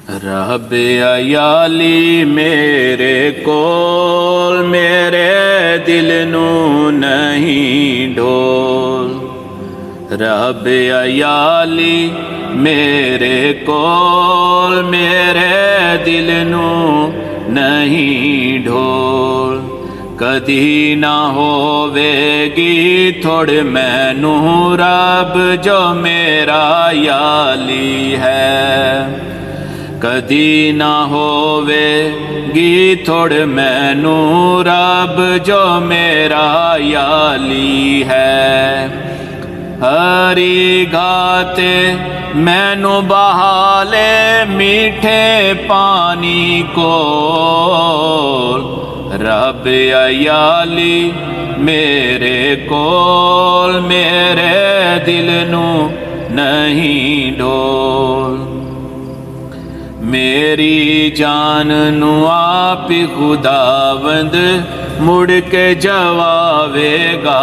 रब अयाली मेरे कोल मेरे दिल नू नहीं ढोल। रब अयाली मेरे कोल मेरे दिल नू नहीं ढोल। कदी ना होवेगी थोड़ मैनू रब जो मेरा याली है। कदी ना होवेगी थोड़ मैनू रब जो मेरा याली है। हरी घाते मैनू बहाले मीठे पानी को। रब अयाली मेरे कोल मेरे दिल नू नहीं ढोल। मेरी जान नू आप खुदावंद मुड़ के जवावेगा।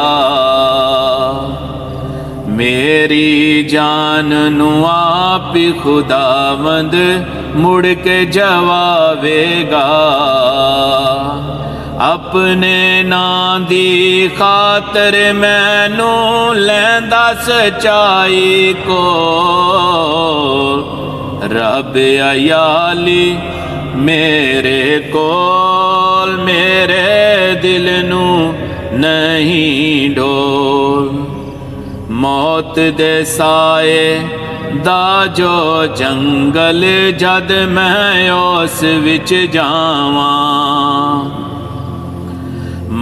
मेरी जान नू आप खुदावंद मुड़ के जवावेगा। अपने नां दी खातर मैनू लैंदा सच्चाई को। रब अयाली मेरे कोल मेरे दिल नू नहीं ढोल। मौत दे साए दा जो जंगल जद मैं उस विच जावां।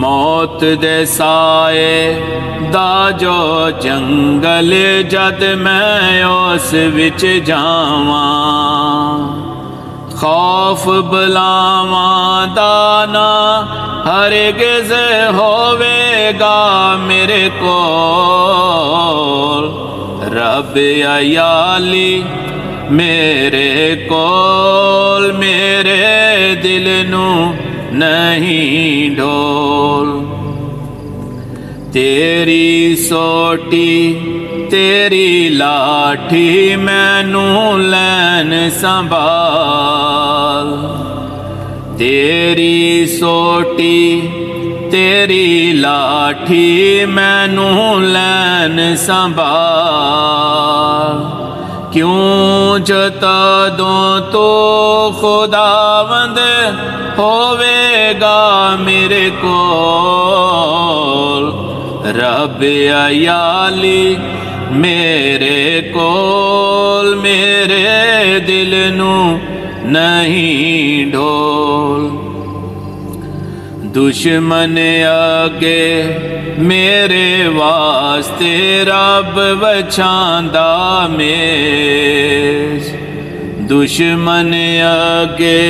मौत दे साए दा जो जंगल जद मैं उस विच जावां। खौफ बलावां दा ना हरगिज़ होवेगा मेरे कोल। रब अयाली मेरे कोल मेरे दिल नू नहीं ढोल। तेरी सोटी तेरी लाठी मैनू लैन संभाल। तेरी सोटी तेरी लाठी मैनू लैन संभाल। क्यों जतदों तो खुदावंद होवेगा मेरे कोल। रब अयाली मेरे कोल मेरे दिल नू नहीं ढोल। दुश्मन आगे मेरे वास्ते रब बछांदा मेज। दुश्मन आगे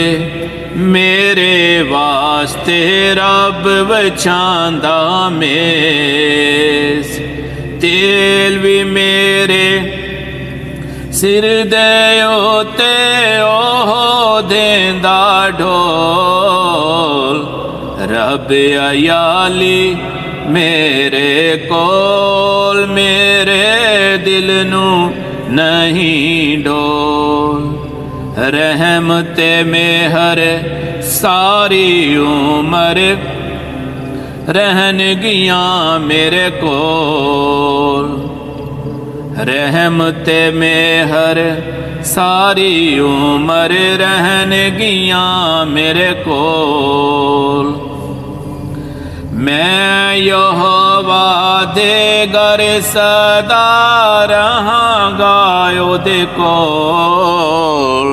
मेरे वास्ते रब बछांदा मेज। तेल भी मेरे सिर दे ओते ओह देंदा ढोल। रब अयाली मेरे कोल मेरे दिल नू नहीं ढोल। रहमते मेहर सारी उम्र रहन गियां मेरे कोल। रहमते मेहर सारी उम्र रहन गियां मेरे कोल। मैं यहोवा दे घर सदा रहांगा ओदे कोल।